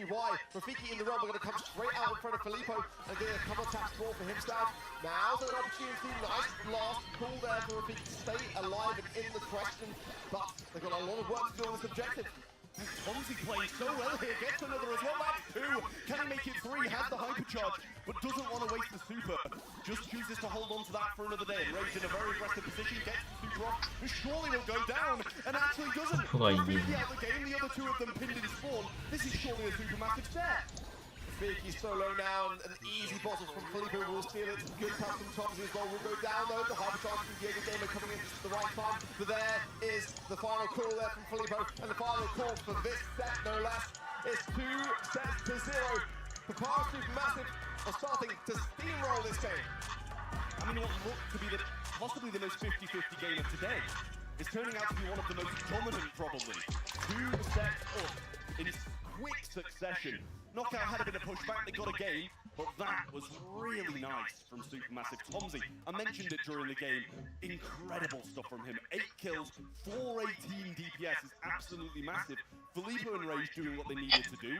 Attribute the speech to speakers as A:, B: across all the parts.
A: why. Rafiki in the realm are going to come straight out in front of Filippo and get a couple of taps more for himself. Now's an opportunity, nice last pull there for Rafiki to stay alive and in the question, but they've got a lot of work to do on this objective.
B: Tomsy playing so well here, gets another as well, that's 2. Can he make it 3? Has the hypercharge, but doesn't want to waste the super. Just chooses to hold on to that for another day. Rage in a very aggressive position, gets the super off, and surely will go down, and actually doesn't. Rafiki out the game, the other 2 of them pinned in spawn. This is surely a supermassive set.
A: Rafiki solo now, and an easy bottle from Filippo will steal it. Good cut from Tomsy as well, will go down though. The hypercharge from Diego Gamer coming in just at the right time. But there is the final call there from Filippo, and the final call for this set, no less, is 2-0. Papara Supermassive are starting to steamroll this game.
B: I mean, what looked to be possibly the most 50-50 game of today is turning out to be one of the most dominant, probably. 2 sets up in quick succession. Knockout had a bit of pushback, they got a game, but that was really nice from Supermassive. Tomsy, I mentioned it during the game, incredible stuff from him. 8 kills, 418 DPS is absolutely massive. Filippo and Rage doing what they needed to do,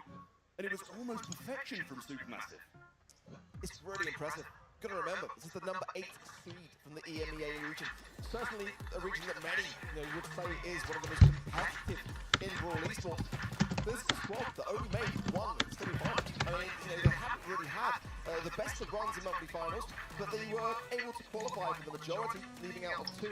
B: and it was almost perfection from Supermassive.
A: It's really impressive. Got to remember, this is the number 8 seed from the EMEA region. Certainly a region that many would say is one of the most competitive in Brawl Esports. This is a squad that only made one semi-final. I mean, they haven't really had the best of runs in monthly finals, but they were able to qualify for the majority, leaving out of 2.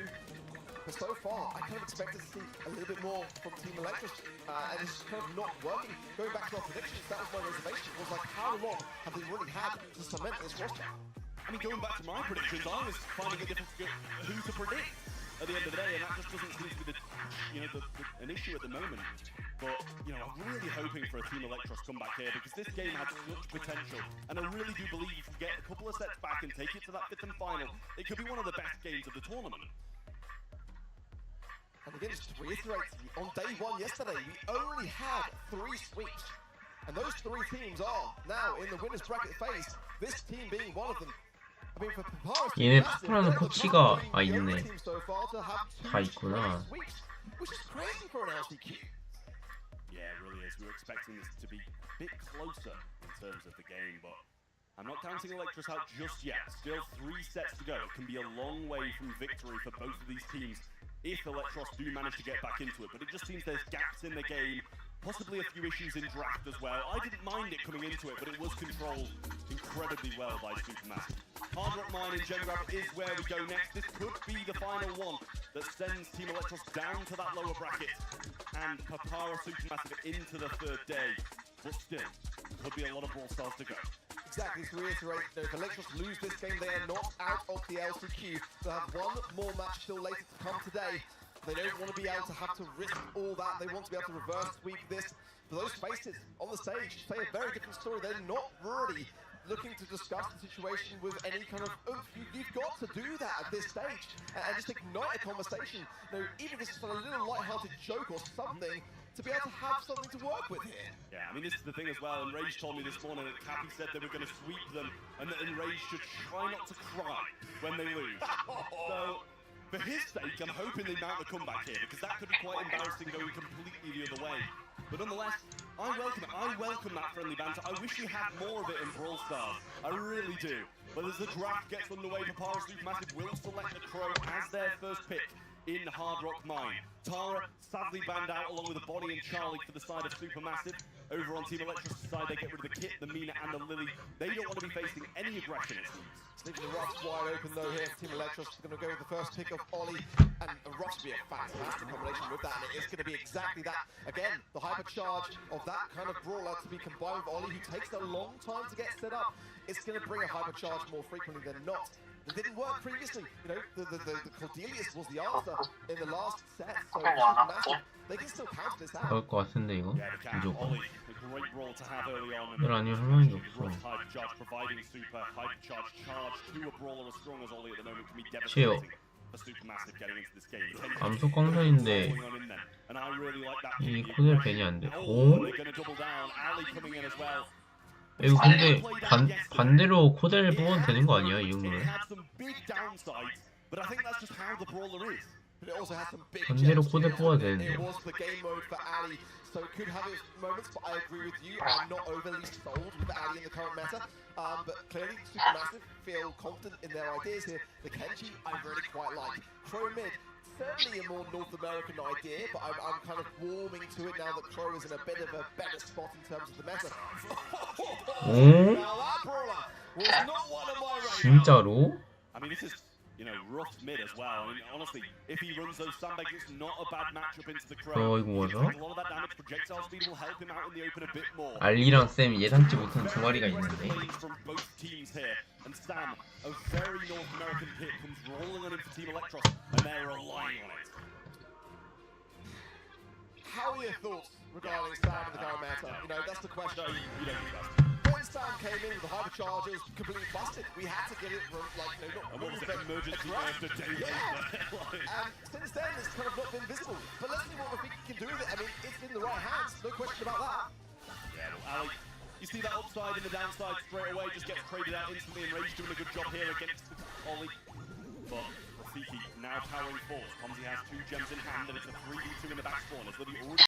A: But so far, I kind of expected to see a little bit more from Team Electros, and it's just kind of not working. Going back to our predictions, that was my reservation. It was like, how long have they really had to cement this roster?
B: I mean, going back to my predictions, I was finding it difficult who to predict at the end of the day, and that just doesn't seem to be an issue at the moment. But, I'm really hoping for a Team Electros comeback here, because this game had such potential, and I really do believe if you get a couple of sets back and take it to that 5th and final, it could be one of the best games of the tournament.
A: And again, just to reiterate, on day 1 yesterday, we only had 3 sweeps. And those 3 teams are now in the winner's bracket phase, this team being one of them. I mean, for Papara,
C: 얘네 파파라는 코치가 있네.
A: so far to have 2
C: 다 있구나.
A: sweeps, which is crazy for an LCQ.
B: Yeah, it really is. We were expecting this to be a bit closer in terms of the game, but I'm not counting Electros out just yet. Still 3 sets to go. It can be a long way from victory for both of these teams if Electros do manage to get back into it, but it just seems there's gaps in the game, possibly a few issues in draft as well. I didn't mind it coming into it, but it was controlled incredibly well by Supermassive. Hard Rock Mine in Gengrab is where we go next. This could be the final one that sends Team Electros down to that lower bracket and Papara Supermassive into the 3rd day. But still, could be a lot of Brawl Stars to go.
A: Exactly, to reiterate, if Electros lose this game, they are not out of the LCQ. They'll have 1 more match still later to come today. They don't want to be able to have to risk all that. They want to be able to reverse sweep this. For those faces on the stage, say a very different story. They're not really looking to discuss the situation with any kind of oomph. You've got to do that at this stage and just ignite a conversation. Even if it's just a little light-hearted joke or something, to be able to have something to work with here.
B: Yeah, I mean, this is the thing as well, and Rage told me this morning that Cappy said they were going to sweep them, and Rage should try not to cry when they lose. So, for his sake, I'm hoping they mount the comeback here, because that could be quite embarrassing going completely the other way. But nonetheless, I welcome it. I welcome that friendly banter. I wish we had more of it in Brawl Stars. I really do. But as the draft gets underway, Papara Supermassive will select the Crow as their first pick in Hard Rock Mine. Tara sadly banned out along with the Bonnie and Charlie for the side of Supermassive. Over on Team Electros' side, they get rid of the Kit, the Mina, and the Lily. They don't want to be facing any aggression, it seems.
A: Leaving the Ruffs wide open though here. Team Electros is going to go with the first pick of Ollie, and the Ruffs will be a fantastic combination with that, and it is going to be exactly that. Again, the hypercharge of that kind of brawler to be combined with Ollie, who takes a long time to get set up. It's going to bring a hypercharge more frequently than not. It didn't work previously. The Cordelius was the answer in the last set, so massive. They can still count this out.
C: 나올 것 같은데 이거 무조건.
B: Great role to have early on.
C: 이건 아니면 할 말이 없어.
B: Hypercharge providing super hypercharge charge to a brawler as strong as Ollie at the moment can be
C: 치요.
B: devastating for Supermassive getting into this game.
C: 암수 꽝선인데
B: And I really like that.
C: 이 코델 벤이 안 돼. 오?
B: They're going to double down. Ali coming in as well.
C: 이거 근데 반대로 코델 뽑아도 되는 거 아니야 이 정도면?
B: But I think that's just how the brawler is.
A: But it also has some big
C: 반대로
A: gems
C: 코델
A: here.
C: 뽑아야
A: It
C: 되는데.
A: was the game mode for Ali. so it could have its moments, but I agree with you. I'm not overly sold with Ali in the current meta. But clearly, Supermassive feel confident in their ideas here. The Kenji, I really quite like. Crow mid, certainly a more North American idea, but I'm kind of warming to it now that Crow is in a bit of a better spot in terms of the meta.
C: 응?
A: Now that brawler was not one of my radar.
C: 진짜로?
B: I mean, this is, you know, rough mid as well. I mean, honestly, if he runs those sandbags, it's not a bad matchup into the Crow.
C: 이거
B: He can
C: 뭐죠?
B: take a lot of that damage. Projectile speed will help him out in the open a bit more.
C: 알리랑 쌤 예상치 못한 두 마리가
B: Very
C: 있는데.
B: aggressive plays from both teams here. And Sam, a very North American pick, comes rolling on in for Team Electros, and they're relying on it.
A: How are your thoughts regarding Sam in the current meta? You know, that's the question.
B: So, you don't do that.
A: When Sam came in with the hyperchargers completely busted, we had to get it from, like, you know,
B: And
A: not
B: what was
A: move,
B: it,
A: but
B: emergency
A: address.
B: after day
A: Yeah. And since then, it's kind of not been visible. But let's see what Rafiki can do with it. I mean, it's in the right hands, no question about that.
B: Yeah, well, Ali, you see that upside and the downside straight away, just gets traded out instantly, and Rage doing a good job here against Ollie. But Rafiki now powering forward. Ponzi has 2 gems in hand, and it's a 3v2 in the back spawn. As Libby already